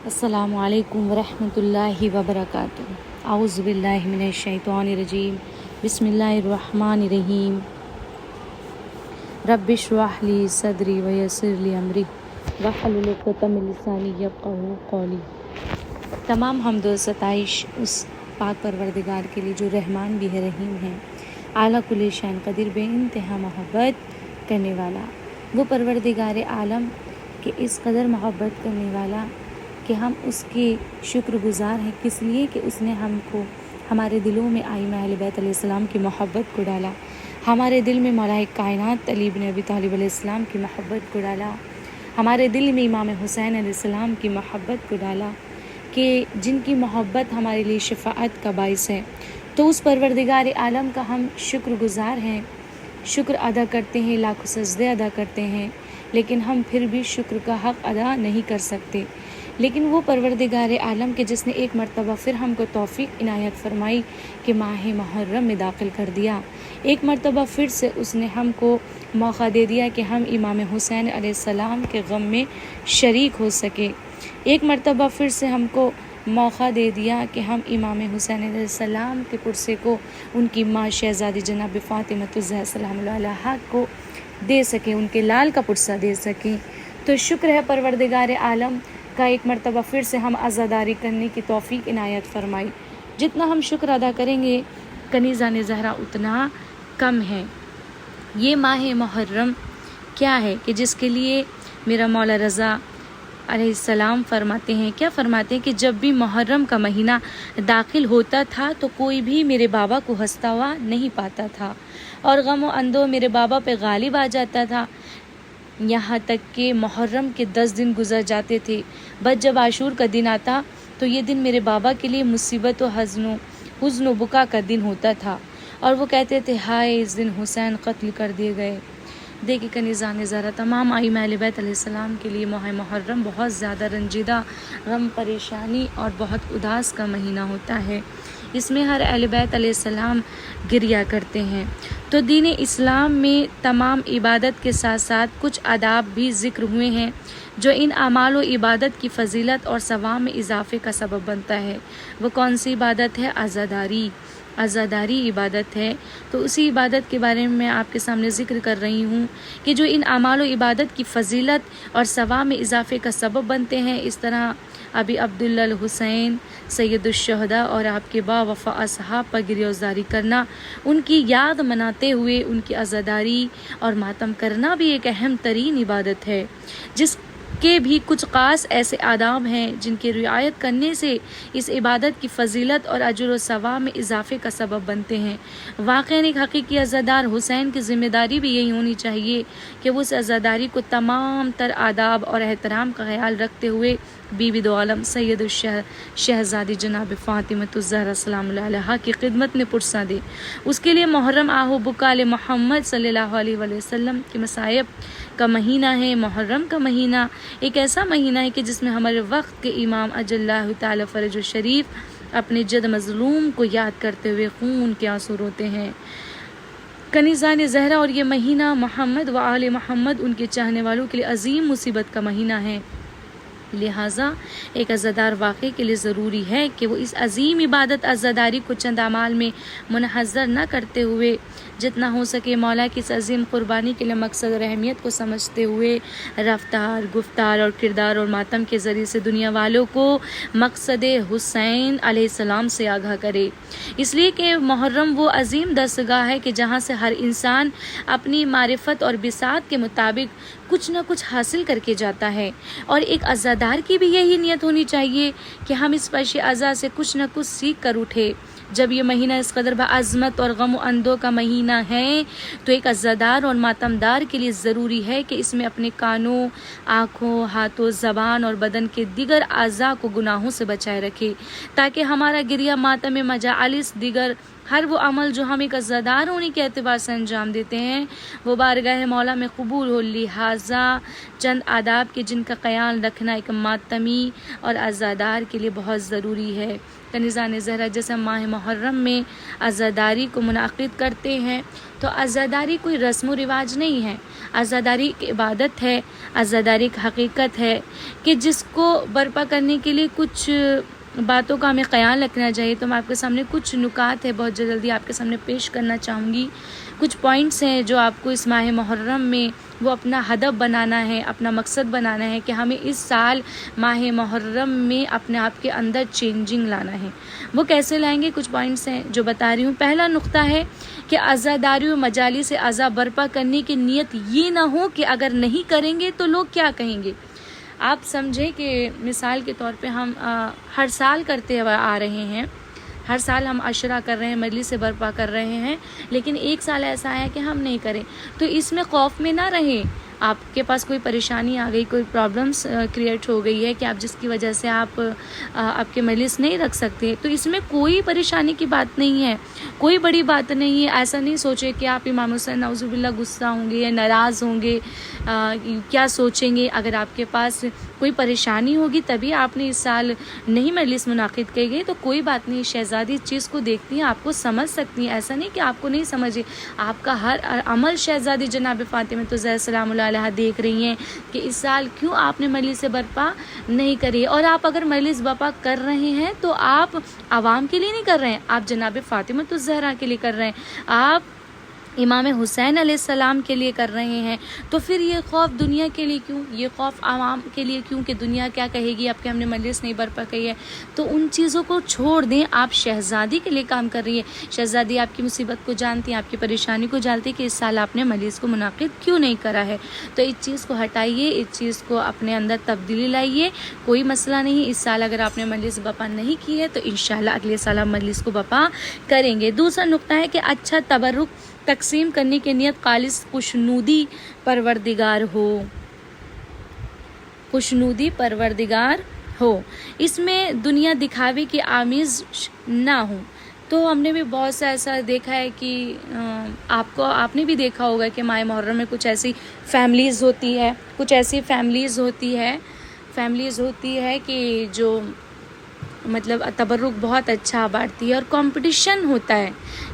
السلام علیکم ورحمۃ اللہ وبرکاتہ۔ اعوذ باللہ من الشیطان الرجیم، بسم اللہ الرحمن الرحیم۔ رب اشرح لی صدری ویسر لی امری واحلل عقدۃ من لسانی یفقہوا قولی۔ تمام حمد و ستائش اس پاک پروردگار کے لیے جو رحمان بھی ہے، رحیم ہے، اعلیٰ کل شان قدیر، بے انتہا محبت کرنے والا، وہ پروردگار عالم کہ اس قدر محبت کرنے والا کہ ہم اس کے شکر گزار ہیں، کس لیے کہ اس نے ہم کو ہمارے دلوں میں ائمہ اہل بیت علیہ السلام کی محبت کو ڈالا، ہمارے دل میں مولا کائنات علی بن ابی طالب علیہ السلام کی محبت کو ڈالا، ہمارے دل میں امام حسین علیہ السلام کی محبت کو ڈالا، کہ جن کی محبت ہمارے لیے شفاعت کا باعث ہے۔ تو اس پروردگار عالم کا ہم شکر گزار ہیں، شکر ادا کرتے ہیں، لاکھوں سجدے ادا کرتے ہیں، لیکن ہم پھر بھی شکر کا حق ادا نہیں کر سکتے۔ لیکن وہ پروردگار عالم کے جس نے ایک مرتبہ پھر ہم کو توفیق عنایت فرمائی کہ ماہ محرم میں داخل کر دیا، ایک مرتبہ پھر سے اس نے ہم کو موقع دے دیا کہ ہم امام حسین علیہ السلام کے غم میں شریک ہو سکے، ایک مرتبہ پھر سے ہم کو موقع دے دیا کہ ہم امام حسین علیہ السلام کے پرسے کو ان کی ماں شہزادی جناب فاطمہ الزہرا سلام اللہ علیہا کو دے سکیں، ان کے لال کا پرسہ دے سکیں۔ تو شکر ہے پروردگار عالم کا ایک مرتبہ پھر سے ہم عزاداری کرنے کی توفیق عنایت فرمائی۔ جتنا ہم شکر ادا کریں گے کنیزان زہرا اتنا کم ہے۔ یہ ماہ محرم کیا ہے کہ جس کے لیے میرا مولا رضا علیہ السلام فرماتے ہیں، کیا فرماتے ہیں کہ جب بھی محرم کا مہینہ داخل ہوتا تھا تو کوئی بھی میرے بابا کو ہنستا ہوا نہیں پاتا تھا، اور غم و اندو میرے بابا پہ غالب آ جاتا تھا، یہاں تک کہ محرم کے 10 دن گزر جاتے تھے، بس جب عاشور کا دن آتا تو یہ دن میرے بابا کے لیے مصیبت و حزن و بکا کا دن ہوتا تھا، اور وہ کہتے تھے ہائے اس دن حسین قتل کر دیے گئے۔ دیکھیں کنیزان زہرا، تمام ائمہ اہل بیت علیہ السلام کے لیے ماہ محرم بہت زیادہ رنجیدہ، غم، پریشانی اور بہت اداس کا مہینہ ہوتا ہے۔ اس میں ہر اہل بیت علیہ السلام گریا کرتے ہیں۔ تو دین اسلام میں تمام عبادت کے ساتھ ساتھ کچھ آداب بھی ذکر ہوئے ہیں جو ان اعمال و عبادت کی فضیلت اور ثواب میں اضافے کا سبب بنتا ہے۔ وہ کون سی عبادت ہے؟ عزاداری۔ عزاداری عبادت ہے، تو اسی عبادت کے بارے میں آپ کے سامنے ذکر کر رہی ہوں کہ جو ان اعمال و عبادت کی فضیلت اور ثواب میں اضافے کا سبب بنتے ہیں۔ اس طرح ابی عبداللہ الحسین سید الشہداء اور آپ کے با وفا اصحاب پر گریزاری کرنا، ان کی یاد مناتے ہوئے ان کی عزاداری اور ماتم کرنا بھی ایک اہم ترین عبادت ہے، جس کے بھی کچھ خاص ایسے آداب ہیں جن کی رعایت کرنے سے اس عبادت کی فضیلت اور اجر و ثواب میں اضافے کا سبب بنتے ہیں۔ واقعاً ایک حقیقی عزادار حسین کی ذمہ داری بھی یہی ہونی چاہیے کہ وہ اس عزاداری کو تمام تر آداب اور احترام کا خیال رکھتے ہوئے بی بی دو عالم سید شہزادی جناب فاطمہ الزہرا سلام اللہ علیہا کی خدمت میں پرسہ دے۔ اس کے لیے محرم آہو بکال محمد صلی اللہ علیہ وآلہ وسلم کے مصائب کا مہینہ ہے۔ محرم کا مہینہ ایک ایسا مہینہ ہے کہ جس میں ہمارے وقت کے امام اجل اللہ تعالی فرج الشریف اپنے جد مظلوم کو یاد کرتے ہوئے خون کے آنسو روتے ہیں۔ کنیزان زہرا، اور یہ مہینہ محمد و آل محمد ان کے چاہنے والوں کے لیے عظیم مصیبت کا مہینہ ہے، لہٰذا ایک عزادار واقعے کے لیے ضروری ہے کہ وہ اس عظیم عبادت عزاداری کو چند اعمال میں منحصر نہ کرتے ہوئے جتنا ہو سکے مولا کی اس عظیم قربانی کے لیے مقصد اور اہمیت کو سمجھتے ہوئے رفتار، گفتار اور کردار اور ماتم کے ذریعے سے دنیا والوں کو مقصد حسین علیہ السلام سے آگاہ کرے، اس لیے کہ محرم وہ عظیم دستگاہ ہے کہ جہاں سے ہر انسان اپنی معرفت اور بساط کے مطابق کچھ نہ کچھ حاصل کر کے جاتا ہے، اور ایک عزادار کی بھی یہی نیت ہونی چاہیے کہ ہم اس پیش عزا سے کچھ نہ کچھ سیکھ کر اٹھے۔ جب یہ مہینہ اس قدر بعظمت اور غم و اندو کا مہینہ ہے تو ایک عزادار اور ماتمدار کے لیے ضروری ہے کہ اس میں اپنے کانوں، آنکھوں، ہاتھوں، زبان اور بدن کے دیگر اعضاء کو گناہوں سے بچائے رکھے، تاکہ ہمارا گریہ ماتم مجالس دیگر ہر وہ عمل جو ہم ایک عزادار ہونے کے اعتبار سے انجام دیتے ہیں وہ بارگاہ مولا میں قبول ہو، لہٰذا چند آداب کے جن کا خیال رکھنا ایک ماتمی اور عزادار کے لیے بہت ضروری ہے۔ کنیزان زہرا، جیسے ماہ محرم میں عزاداری کو منعقد کرتے ہیں تو عزاداری کوئی رسم و رواج نہیں ہے، عزاداری ایک عبادت ہے، عزاداری ایک حقیقت ہے کہ جس کو برپا کرنے کے لیے کچھ باتوں کا ہمیں خیال رکھنا چاہیے۔ تو میں آپ کے سامنے کچھ نکات ہے بہت جلدی آپ کے سامنے پیش کرنا چاہوں گی، کچھ پوائنٹس ہیں جو آپ کو اس ماہ محرم میں وہ اپنا ہدف بنانا ہے، اپنا مقصد بنانا ہے کہ ہمیں اس سال ماہ محرم میں اپنے آپ کے اندر چینجنگ لانا ہے۔ وہ کیسے لائیں گے؟ کچھ پوائنٹس ہیں جو بتا رہی ہوں۔ پہلا نقطہ ہے کہ عزاداری و مجالس عزا برپا کرنے کی نیت یہ نہ ہو کہ اگر نہیں کریں گے تو لوگ کیا کہیں گے۔ آپ سمجھیں کہ مثال کے طور پہ ہم ہر سال کرتے آ رہے ہیں، ہر سال ہم عشرہ کر رہے ہیں، مجلس سے برپا کر رہے ہیں، لیکن ایک سال ایسا ہے کہ ہم نہیں کریں، تو اس میں خوف میں نہ رہیں۔ آپ کے پاس کوئی پریشانی آ گئی، کوئی پرابلمس کریٹ ہو گئی ہے کہ آپ جس کی وجہ سے آپ کے مجلس نہیں رکھ سکتے، تو اس میں کوئی پریشانی کی بات نہیں ہے، کوئی بڑی بات نہیں ہے۔ ایسا نہیں سوچے کہ آپ امام حسین نعوذ باللہ غصہ ہوں گے یا ناراض ہوں گے، کیا سوچیں گے۔ اگر آپ کے پاس کوئی پریشانی ہوگی تبھی آپ نے اس سال نہیں مجلس منعقد کی گئی تو کوئی بات نہیں، شہزادی اس چیز کو دیکھتی ہیں، آپ کو سمجھ سکتی ہیں، ایسا نہیں کہ آپ کو نہیں سمجھے۔ آپ کا ہر عمل شہزادی جناب فاطمہ زہرا سلام اللہ علیہا دیکھ رہی ہیں کہ اس سال کیوں آپ نے مجلس برپا نہیں کری۔ اور آپ اگر مجلس برپا کر رہے ہیں تو آپ عوام کے لیے نہیں کر رہے ہیں، آپ جناب فاطمہ زہرا کے لیے کر رہے ہیں، آپ امام حسین علیہ السلام کے لیے کر رہے ہیں۔ تو پھر یہ خوف دنیا کے لیے کیوں، یہ خوف عوام کے لیے کیوں کہ دنیا کیا کہے گی آپ کے ہم نے مجلس نہیں برپا کی ہے۔ تو ان چیزوں کو چھوڑ دیں، آپ شہزادی کے لیے کام کر رہی ہے، شہزادی آپ کی مصیبت کو جانتی ہیں، آپ کی پریشانی کو جانتی ہے کہ اس سال آپ نے مجلس کو منعقد کیوں نہیں کرا ہے۔ تو اس چیز کو ہٹائیے، اس چیز کو اپنے اندر تبدیلی لائیے، کوئی مسئلہ نہیں۔ اس سال اگر آپ نے مجلس برپا نہیں کی ہے تو انشاءاللہ اگلے سال آپ مجلس کو برپا کریں گے۔ دوسرا نقطہ ہے کہ اچھا تبرک تقسیم کرنے کی نیت خالص خوشنودی پروردگار ہو، خوشنودی پروردگار ہو، اس میں دنیا دکھاوے کی آمیز نہ ہو۔ تو ہم نے بھی بہت سا ایسا دیکھا ہے کہ آپ نے بھی دیکھا ہوگا کہ ماہ محرم میں کچھ ایسی فیملیز ہوتی ہے، کچھ ایسی فیملیز ہوتی ہے کہ جو مطلب تبرک بہت اچھا بانٹتی ہے، اور کمپٹیشن ہوتا ہے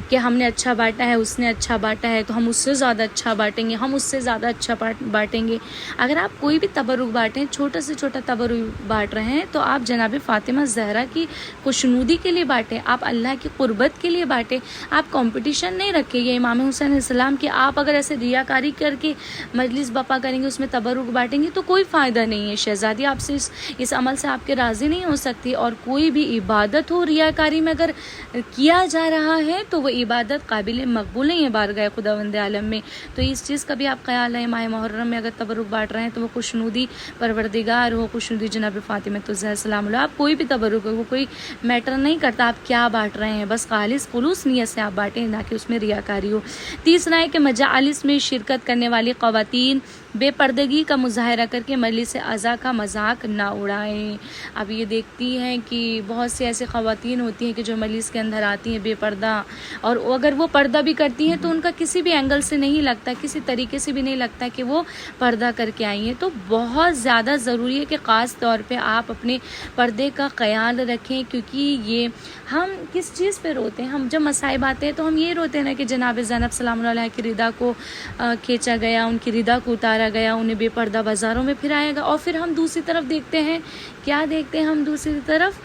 کہ ہم نے اچھا بانٹا ہے، اس نے اچھا بانٹا ہے تو ہم اس سے زیادہ اچھا بانٹیں گے، ہم اس سے زیادہ اچھا بانٹیں گے۔ اگر آپ کوئی بھی تبرک بانٹیں، چھوٹا سے چھوٹا تبرک بانٹ رہے ہیں تو آپ جناب فاطمہ زہرا کی خوشنودی کے لیے بانٹیں، آپ اللہ کی قربت کے لیے بانٹیں، آپ کمپٹیشن نہیں رکھیں۔ یہ امام حسین علیہ السلام کی آپ اگر ایسے ریاکاری کر کے مجلس برپا کریں گے، اس میں تبرک بانٹیں گے تو کوئی فائدہ نہیں ہے۔ شہزادی آپ سے اس عمل سے آپ کے راضی نہیں ہو سکتی، اور کوئی بھی عبادت ہو ریاکاری میں اگر کیا جا رہا ہے تو وہ عبادت قابل مقبول نہیں ہے بارگاہ خداوند عالم میں۔ تو اس چیز کا بھی آپ خیال رہیں، ماہ محرم میں اگر تبرک بانٹ رہے ہیں تو وہ خوشنودی پروردگار ہو، خوشنودی جناب فاطمہ زہرا سلام اللہ۔ آپ کوئی بھی تبرک ہو، وہ کوئی میٹر نہیں کرتا آپ کیا بانٹ رہے ہیں، بس خالص خلوص نیت سے آپ بانٹیں، نہ کہ اس میں ریاکاری ہو۔ تیسرا ہے کہ مجالس میں شرکت کرنے والی خواتین بے پردگی کا مظاہرہ کر کے مجلس عزا کا مذاق نہ اڑائیں۔ اب یہ دیکھتی ہیں کہ بہت سے ایسے خواتین ہوتی ہیں کہ جو مجلس کے اندر آتی ہیں بے پردہ، اور اگر وہ پردہ بھی کرتی ہیں تو ان کا کسی بھی اینگل سے نہیں لگتا، کسی طریقے سے بھی نہیں لگتا کہ وہ پردہ کر کے آئی ہیں۔ تو بہت زیادہ ضروری ہے کہ خاص طور پہ آپ اپنے پردے کا خیال رکھیں، کیونکہ یہ ہم کس چیز پہ روتے ہیں، ہم جب مصائب آتے ہیں تو ہم یہ روتے ہیں نا کہ جناب زینب سلام اللہ علیہ کی ردا کو کھینچا گیا، ان کی ردا کو اتارا گیا، انہیں بے پردہ بازاروں میں پھرایا گیا، اور پھر ہم دوسری طرف دیکھتے ہیں، کیا دیکھتے ہیں ہم دوسری طرف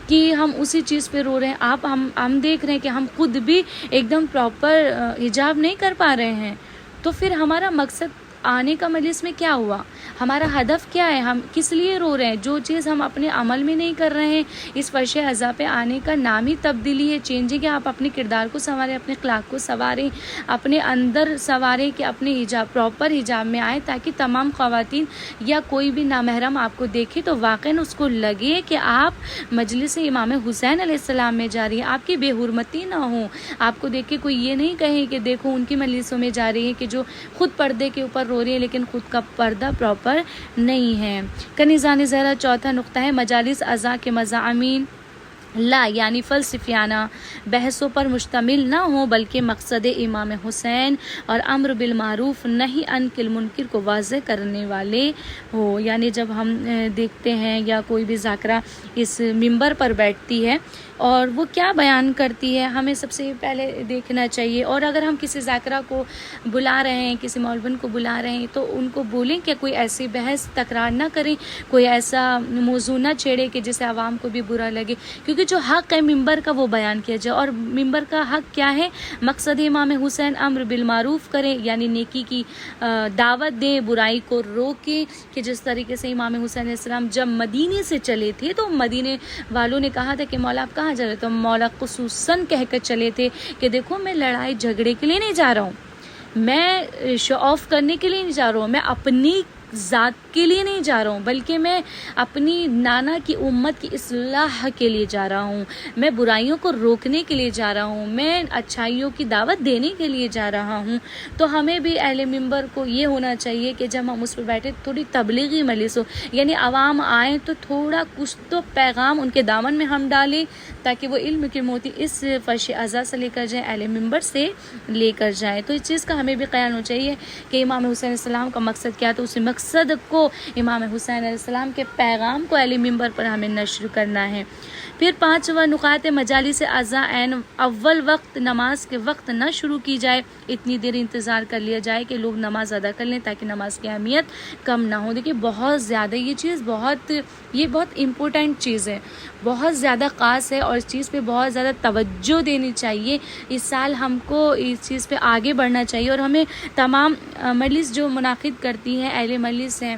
کہ ہم اسی چیز پہ رو رہے ہیں۔ ہم دیکھ رہے ہیں کہ ہم خود بھی ایک دم پراپر حجاب نہیں کر پا رہے ہیں، تو پھر ہمارا مقصد آنے کا مجلس میں کیا ہوا، ہمارا ہدف کیا ہے، ہم کس لیے رو رہے ہیں۔ جو چیز ہم اپنے عمل میں نہیں کر رہے ہیں، اس فرش عزا پہ آنے کا نام ہی تبدیلی ہے، چینجنگ ہے۔ آپ اپنے کردار کو سنواریں، اپنے اخلاق کو سنواریں، اپنے اندر سنواریں کہ اپنے حجاب پراپر حجاب میں آئیں، تاکہ تمام خواتین یا کوئی بھی نامحرم آپ کو دیکھے تو واقعاً اس کو لگے کہ آپ مجلس امام حسین علیہ السلام میں جا رہی ہیں، آپ کی بے حرمتی نہ ہو، آپ کو دیکھ کے کوئی یہ نہیں کہے کہ دیکھو ان کی مجلسوں میں جا رہی ہے کہ جو خود پردے کے اوپر رو رہی ہے لیکن خود کا پردہ پراپر نہیں ہے۔ کنیزان زہرا چوتھا نقطہ ہے مجالس عزا کے مضامین لا یعنی فلسفیانہ بحثوں پر مشتمل نہ ہو، بلکہ مقصد امام حسین اور امر بالمعروف نہی عن المنکر کو واضح کرنے والے ہو۔ یعنی جب ہم دیکھتے ہیں یا کوئی بھی ذاکرہ اس ممبر پر بیٹھتی ہے اور وہ کیا بیان کرتی ہے، ہمیں سب سے پہلے دیکھنا چاہیے۔ اور اگر ہم کسی ذاکرہ کو بلا رہے ہیں، کسی مولوی کو بلا رہے ہیں، تو ان کو بولیں کہ کوئی ایسی بحث تکرار نہ کریں، کوئی ایسا موضوع نہ چھیڑے کہ جسے عوام کو بھی برا لگے، کیونکہ جو حق ہے ممبر کا وہ بیان کیا جائے۔ اور ممبر کا حق کیا ہے؟ مقصد امام حسین امر بالمعروف کریں، یعنی نیکی کی دعوت دیں، برائی کو روکیں، کہ جس طریقے سے امام حسین علیہ السلام جب مدینے سے چلے تھے تو مدینے والوں نے کہا تھا کہ مولا آپ کہاں جا رہے؟ تو مولا خصوصاً کہہ کر چلے تھے کہ دیکھو میں لڑائی جھگڑے کے لیے نہیں جا رہا ہوں، میں شو آف کرنے کے لیے نہیں جا رہا ہوں، میں اپنی ذات کے لیے نہیں جا رہا ہوں، بلکہ میں اپنی نانا کی امت کی اصلاح کے لیے جا رہا ہوں، میں برائیوں کو روکنے کے لیے جا رہا ہوں، میں اچھائیوں کی دعوت دینے کے لیے جا رہا ہوں۔ تو ہمیں بھی اہل ممبر کو یہ ہونا چاہیے کہ جب ہم اس پر بیٹھے تھوڑی تبلیغی مجلس ہو، یعنی عوام آئیں تو تھوڑا کچھ تو پیغام ان کے دامن میں ہم ڈالیں، تاکہ وہ علم کی موتی اس فرش اعضا سے لے کر جائیں، اہل ممبر سے لے کر جائیں۔ تو اس چیز کا ہمیں بھی خیال ہونا چاہیے کہ امام حسین علیہ السلام کا مقصد کیا، تو اسی مقصد کو، امام حسین علیہ السلام کے پیغام کو اہل ممبر پر ہمیں نشر کرنا ہے۔ پھر 5واں نکات مجالس اعضا عین اول وقت نماز کے وقت نہ شروع کی جائے، اتنی دیر انتظار کر لیا جائے کہ لوگ نماز ادا کر لیں تاکہ نماز کی اہمیت کم نہ ہو۔ دیکھیے بہت زیادہ یہ چیز بہت امپورٹنٹ چیز ہے، بہت زیادہ خاص ہے، اور اس چیز پہ بہت زیادہ توجہ دینی چاہیے۔ اس سال ہم کو اس چیز پہ آگے بڑھنا چاہیے، اور ہمیں تمام مجلس جو منعقد کرتی ہیں، اہل مجلس ہیں،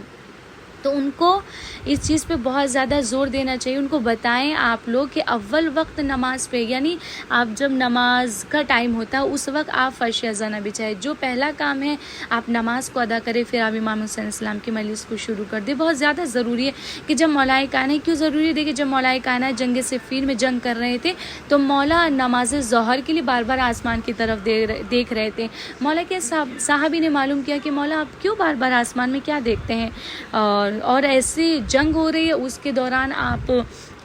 تو ان کو اس چیز پہ بہت زیادہ زور دینا چاہیے، ان کو بتائیں آپ لوگ کہ اول وقت نماز پہ، یعنی آپ جب نماز کا ٹائم ہوتا ہے اس وقت آپ فرش اعضا نہ بچھائیں، جو پہلا کام ہے آپ نماز کو ادا کریں، پھر آپ امام حسین علیہ السلام کی مجلس کو شروع کر دیں۔ بہت زیادہ ضروری ہے کہ جب مولا کائنات، کیوں ضروری ہے؟ دیکھیں جب مولا کائنات جنگ صفین میں جنگ کر رہے تھے تو مولا نماز ظہر کے لیے بار بار آسمان کی طرف دیکھ رہے تھے۔ مولا کے صحابی نے معلوم کیا کہ مولا آپ کیوں بار بار آسمان میں کیا دیکھتے ہیں، اور ایسی جنگ ہو رہی ہے، اس کے دوران آپ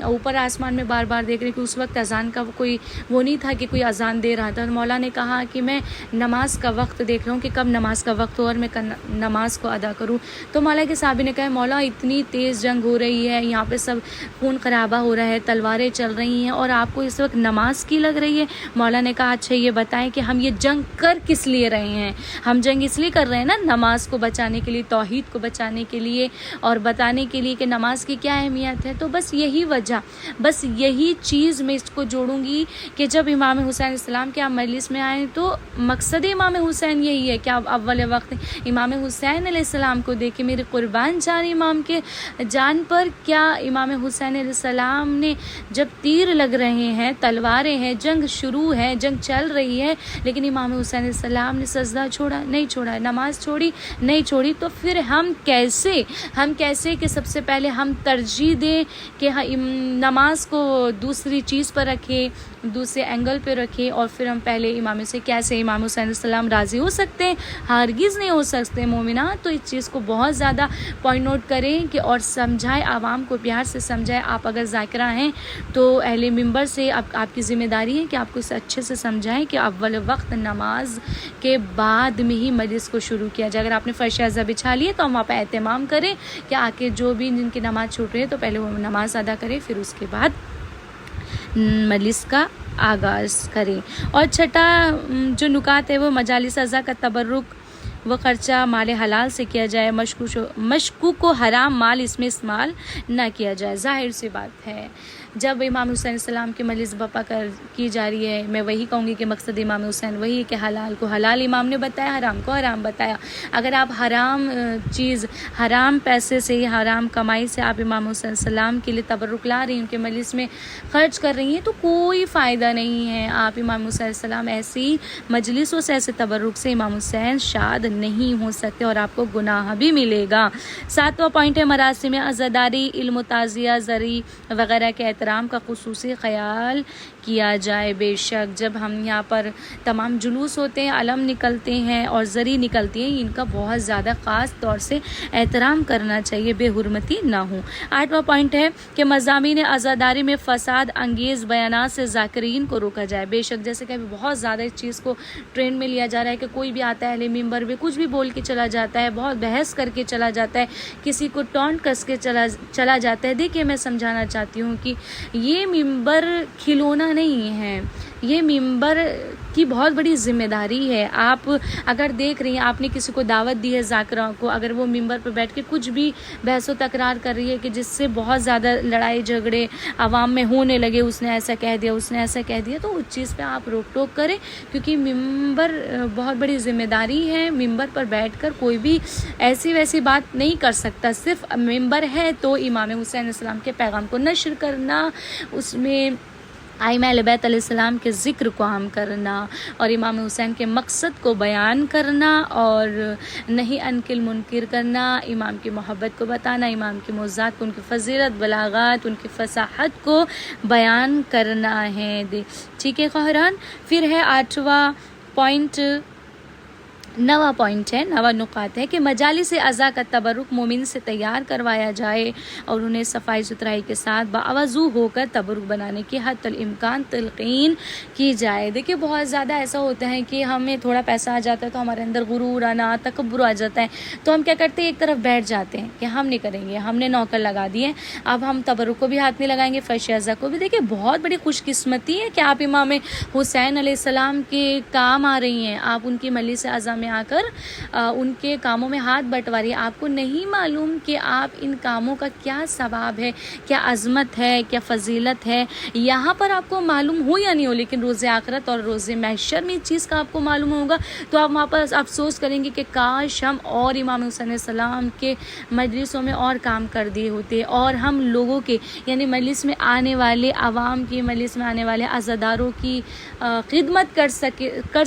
اوپر آسمان میں بار بار دیکھ رہے کہ اس وقت اذان کا کوئی وہ نہیں تھا کہ کوئی اذان دے رہا تھا۔ مولا نے کہا کہ میں نماز کا وقت دیکھ رہا ہوں کہ کب نماز کا وقت ہو اور میں نماز کو ادا کروں۔ تو مولا کے صحابی نے کہا مولا اتنی تیز جنگ ہو رہی ہے، یہاں پہ سب خون خرابہ ہو رہا ہے، تلواریں چل رہی ہیں، اور آپ کو اس وقت نماز کی لگ رہی ہے۔ مولا نے کہا اچھا یہ بتائیں کہ ہم یہ جنگ کر کس لیے رہے ہیں؟ ہم جنگ اس لیے کر رہے ہیں نا، نماز کو بچانے کے لیے، توحید کو بچانے کے لیے، اور بتانے کے لیے کہ نماز کی کیا اہمیت ہے۔ تو بس یہی وجہ، بس یہی چیز میں اس کو جوڑوں گی کہ جب امام حسین علیہ السلام کے آپ مجلس میں آئیں تو مقصد امام حسین یہی ہے کہ آپ اول وقت امام حسین علیہ السلام کو دیکھیں۔ میرے قربان جان امام کے جان پر، کیا امام حسین علیہ السلام نے جب تیر لگ رہے ہیں، تلواریں ہیں، جنگ شروع ہے، جنگ چل رہی ہے، لیکن امام حسین علیہ السلام نے سجدہ چھوڑا نہیں چھوڑا، نماز چھوڑی نہیں چھوڑی، تو پھر ہم کیسے کہ سب سے پہلے ہم ترجیح دیں کہ نماز کو دوسری چیز پر رکھیں، دوسرے اینگل پہ رکھیں، اور پھر ہم پہلے امام سے کیسے امام حسین علیہ السلام راضی ہو سکتے ہیں؟ ہرگز نہیں ہو سکتے مومنات۔ تو اس چیز کو بہت زیادہ پوائنٹ نوٹ کریں کہ اور سمجھائیں، عوام کو پیار سے سمجھائیں۔ آپ اگر ذاکرہ ہیں تو اہل ممبر سے آپ کی ذمہ داری ہے کہ آپ کو اسے اچھے سے سمجھائیں کہ اول وقت نماز کے بعد میں ہی مجلس کو شروع کیا جائے۔ اگر آپ نے فرش اعضا بچھا لیے تو ہم آپ اہتمام کریں کہ آ کے جو بھی جن کی نماز چھوٹ رہی ہے تو پہلے وہ نماز ادا کریں، پھر اس کے بعد مجلس کا آغاز کریں۔ اور چھٹا جو نکات ہے وہ مجالس اعضا کا تبرک وہ خرچہ مال حلال سے کیا جائے، مشکوک و حرام مال اس میں استعمال نہ کیا جائے۔ ظاہر سی بات ہے جب امام حسین علیہ السلام کی مجلس بپا کی جا رہی ہے، میں وہی کہوں گی کہ مقصد امام حسین وہی ہے کہ حلال کو حلال امام نے بتایا، حرام کو حرام بتایا۔ اگر آپ حرام چیز، حرام پیسے سے، حرام کمائی سے آپ امام حسین علیہ السلام کے لیے تبرک لا رہی ہیں، ان کے مجلس میں خرچ کر رہی ہیں، تو کوئی فائدہ نہیں ہے۔ آپ امام حسین علیہ السلام ایسی مجلسوں سے، ایسے تبرک سے امام حسین شاد نہیں ہو سکتے اور آپ کو گناہ بھی ملے گا۔ 7واں پوائنٹ ہے مراسم عزاداری، علم و تعزیہ، زری وغیرہ کے احترام کا خصوصی خیال کیا جائے۔ بے شک جب ہم یہاں پر تمام جلوس ہوتے ہیں، علم نکلتے ہیں اور زری نکلتی ہیں، ان کا بہت زیادہ خاص طور سے احترام کرنا چاہیے، بے حرمتی نہ ہو۔ 8واں پوائنٹ ہے کہ مضامین عزاداری میں فساد انگیز بیانات سے ذاکرین کو روکا جائے۔ بے شک جیسے کہ ابھی بہت زیادہ اس چیز کو ٹرینڈ میں لیا جا رہا ہے کہ کوئی بھی آتا ہے اہل ممبر پہ کچھ بھی بول کے چلا جاتا ہے، بہت بحث کر کے چلا جاتا ہے، کسی کو ٹونٹ کس کے چلا جاتا ہے۔ دیکھیے میں سمجھانا چاہتی ہوں کہ یہ ممبر کھلونا نہیں ہے، یہ ممبر کی بہت بڑی ذمہ داری ہے۔ آپ اگر دیکھ رہی ہیں، آپ نے کسی کو دعوت دی ہے ذاکرہ کو، اگر وہ ممبر پہ بیٹھ کے کچھ بھی بحث و تکرار کر رہی ہے کہ جس سے بہت زیادہ لڑائی جھگڑے عوام میں ہونے لگے، اس نے ایسا کہہ دیا، اس نے ایسا کہہ دیا، تو اس چیز پہ آپ روک ٹوک کریں، کیونکہ ممبر بہت بڑی ذمہ داری ہے۔ ممبر پر بیٹھ کر کوئی بھی ایسی ویسی بات نہیں کر سکتا، صرف ممبر ہے تو امام حسین علیہ السلام کے پیغام کو نشر کرنا، اس میں ائمہ اہل بیت علیہ السلام کے ذکر کو عام کرنا اور امام حسین کے مقصد کو بیان کرنا اور نہیں انکل منکر کرنا، امام کی محبت کو بتانا، امام کی معجزات کو، ان کی فضیلت، بلاغات، ان کی فصاحت کو بیان کرنا ہے۔ ٹھیک ہے خواہران، پھر ہے 8واں پوائنٹ، 9واں پوائنٹ ہے، 9واں نکات ہے کہ مجالس اعضاء کا تبرک مومن سے تیار کروایا جائے اور انہیں صفائی ستھرائی کے ساتھ باوضو ہو کر تبرک بنانے کی حد الامکان تلقین کی جائے۔ دیکھیے بہت زیادہ ایسا ہوتا ہے کہ ہمیں تھوڑا پیسہ آ جاتا ہے تو ہمارے اندر غرور آنا، تکبر آ جاتا ہے، تو ہم کیا کرتے ہیں، ایک طرف بیٹھ جاتے ہیں کہ ہم نہیں کریں گے، ہم نے نوکر لگا دیے، اب ہم تبرک کو بھی ہاتھ نہیں لگائیں گے، فرش اعضاء کو بھی۔ دیکھیے بہت بڑی خوش قسمتی ہے کہ آپ امام حسین علیہ السلام کے کام آ رہی ہیں، آپ ان کی مجلس اعضاء میں آ کر ان کے کاموں میں ہاتھ بٹواری۔ آپ کو نہیں معلوم کہ آپ ان کاموں کا کیا ثواب ہے، کیا عظمت ہے، کیا فضیلت ہے، یہاں پر آپ کو معلوم ہو یا نہیں ہو، لیکن روز آخرت اور روز محشر میں اس چیز کا آپ کو معلوم ہوگا، تو آپ وہاں پر افسوس کریں گے کہ کاش ہم اور امام حسین علیہ السلام کے مجلسوں میں اور کام کر دیے ہوتے، اور ہم لوگوں کے یعنی مجلس میں آنے والے عوام کی، مجلس میں آنے والے عزاداروں کی خدمت کر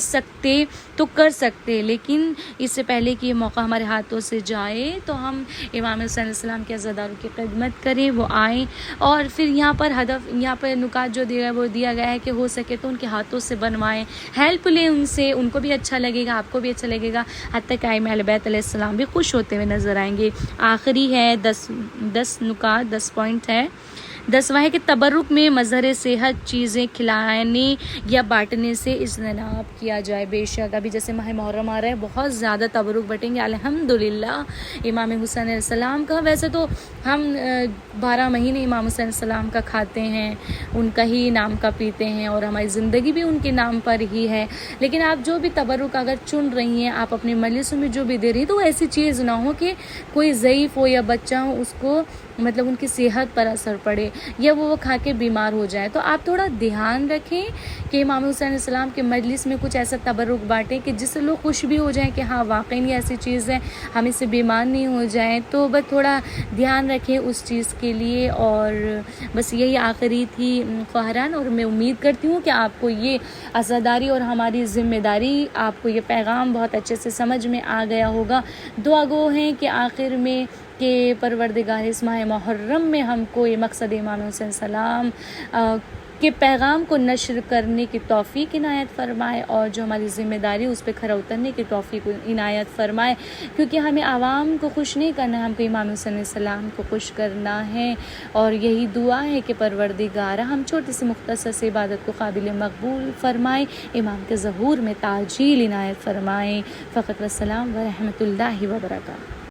سکتے تو کر سکتے، لیکن اس سے پہلے کہ یہ موقع ہمارے ہاتھوں سے جائے تو ہم امام حسین علیہ السلام کے عزاداروں کی خدمت کریں، وہ آئیں، اور پھر یہاں پر ہدف، یہاں پر نکات جو دیا وہ دیا گیا ہے کہ ہو سکے تو ان کے ہاتھوں سے بنوائیں، ہیلپ لیں ان سے، ان کو بھی اچھا لگے گا، آپ کو بھی اچھا لگے گا، حتیٰ کہ ائمہ اہل بیت علیہ السلام بھی خوش ہوتے ہوئے نظر آئیں گے۔ آخری ہے 10 نکات، 10 پوائنٹ ہے۔ 10واں ہے کہ تبرک میں مظہر صحت چیزیں کھلانے یا بانٹنے سے اجتناب کیا جائے۔ بے شک ابھی جیسے ماہ محرم آ رہا ہے، بہت زیادہ تبرک بٹیں گے الحمدللہ امام حسین علیہ السلام کا۔ ویسے تو ہم 12 مہینے امام حسین علیہ السلام کا کھاتے ہیں، ان کا ہی نام کا پیتے ہیں، اور ہماری زندگی بھی ان کے نام پر ہی ہے، لیکن آپ جو بھی تبرک اگر چن رہی ہیں، آپ اپنے مجلسوں میں جو بھی دے رہی ہیں، تو ایسی چیز نہ ہو کہ کوئی ضعیف ہو یا بچہ ہو، اس کو مطلب ان کی صحت پر اثر پڑے یا وہ کھا کے بیمار ہو جائے۔ تو آپ تھوڑا دھیان رکھیں کہ امام حسین علیہ السلام کے مجلس میں کچھ ایسا تبرک بانٹیں کہ جس سے لوگ خوش بھی ہو جائیں کہ ہاں واقعی یہ ایسی چیز ہے، ہم اس سے بیمار نہیں ہو جائیں۔ تو بس تھوڑا دھیان رکھیں اس چیز کے لیے، اور بس یہی آخری تھی خواہران، اور میں امید کرتی ہوں کہ آپ کو یہ عزاداری اور ہماری ذمہ داری، آپ کو یہ پیغام بہت اچھے سے سمجھ میں آ گیا ہوگا۔ دعا گو ہیں کہ آخر میں کہ پروردگار اس ماہ محرم میں ہم کو یہ مقصد امام حسین السلام کے پیغام کو نشر کرنے کی توفیق عنایت فرمائے، اور جو ہماری ذمہ داری اس پہ کھرا اترنے کی توفیق عنایت فرمائے، کیونکہ ہمیں عوام کو خوش نہیں کرنا ہے، ہم کو امام حسین علیہ السلام کو خوش کرنا ہے۔ اور یہی دعا ہے کہ پروردگار ہم چھوٹی سی مختصر سی عبادت کو قابل مقبول فرمائے، امام کے ظہور میں تعجیل عنایت فرمائے۔ فقط والسلام ورحمۃ اللہ وبرکاتہ۔